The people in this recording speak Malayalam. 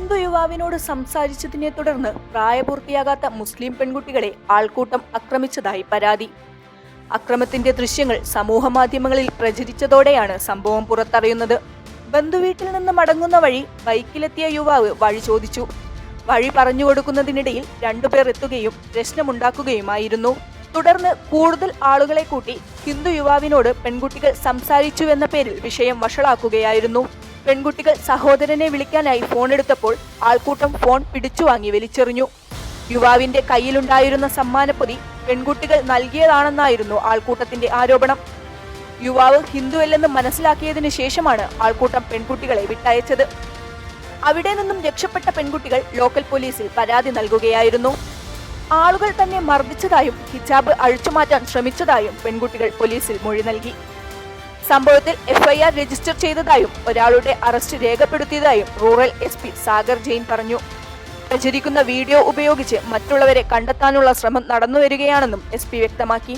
ഹിന്ദു യുവാവിനോട് സംസാരിച്ചതിനെ തുടർന്ന് പ്രായപൂർത്തിയാകാത്ത മുസ്ലിം പെൺകുട്ടികളെ ആൾക്കൂട്ടം ആക്രമിച്ചതായി പരാതി. അക്രമത്തിന്റെ ദൃശ്യങ്ങൾ സമൂഹമാധ്യമങ്ങളിൽ പ്രചരിച്ചതോടെയാണ് സംഭവം പുറത്തറിയുന്നത്. ബന്ധുവീട്ടിൽ നിന്ന് മടങ്ങുന്ന വഴി ബൈക്കിലെത്തിയ യുവാവ് വഴി ചോദിച്ചു. വഴി പറഞ്ഞുകൊടുക്കുന്നതിനിടയിൽ രണ്ടുപേർ എത്തുകയും പ്രശ്നമുണ്ടാക്കുകയുമായിരുന്നു. തുടർന്ന് കൂടുതൽ ആളുകളെ കൂട്ടി ഹിന്ദു യുവാവിനോട് പെൺകുട്ടികൾ സംസാരിച്ചുവെന്ന പേരിൽ വിഷയം വഷളാക്കുകയായിരുന്നു. പെൺകുട്ടികൾ സഹോദരനെ വിളിക്കാനായി ഫോൺ എടുത്തപ്പോൾ ആൾക്കൂട്ടം ഫോൺ പിടിച്ചുവാങ്ങി വലിച്ചെറിഞ്ഞു. യുവാവിന്റെ കയ്യിലുണ്ടായിരുന്ന സമ്മാനപ്പൊതി പെൺകുട്ടികൾ നൽകിയതാണെന്നായിരുന്നു ആൾക്കൂട്ടത്തിന്റെ ആരോപണം. യുവാവ് ഹിന്ദുവല്ലെന്ന് മനസ്സിലാക്കിയതിനു ശേഷമാണ് ആൾക്കൂട്ടം പെൺകുട്ടികളെ വിട്ടയച്ചത്. അവിടെ നിന്നും രക്ഷപ്പെട്ട പെൺകുട്ടികൾ ലോക്കൽ പോലീസിൽ പരാതി നൽകുകയായിരുന്നു. ആളുകൾ തന്നെ മർദ്ദിച്ചതായും ഹിജാബ് അഴിച്ചുമാറ്റാൻ ശ്രമിച്ചതായും പെൺകുട്ടികൾ പോലീസിൽ മൊഴി നൽകി. സംഭവത്തിൽ എഫ്ഐആർ രജിസ്റ്റർ ചെയ്തതായും ഒരാളുടെ അറസ്റ്റ് രേഖപ്പെടുത്തിയതായും റൂറൽ SP സാഗർ ജെയിൻ പറഞ്ഞു. പ്രചരിക്കുന്ന വീഡിയോ ഉപയോഗിച്ച് മറ്റുള്ളവരെ കണ്ടെത്താനുള്ള ശ്രമം നടന്നുവരികയാണെന്നും SP വ്യക്തമാക്കി.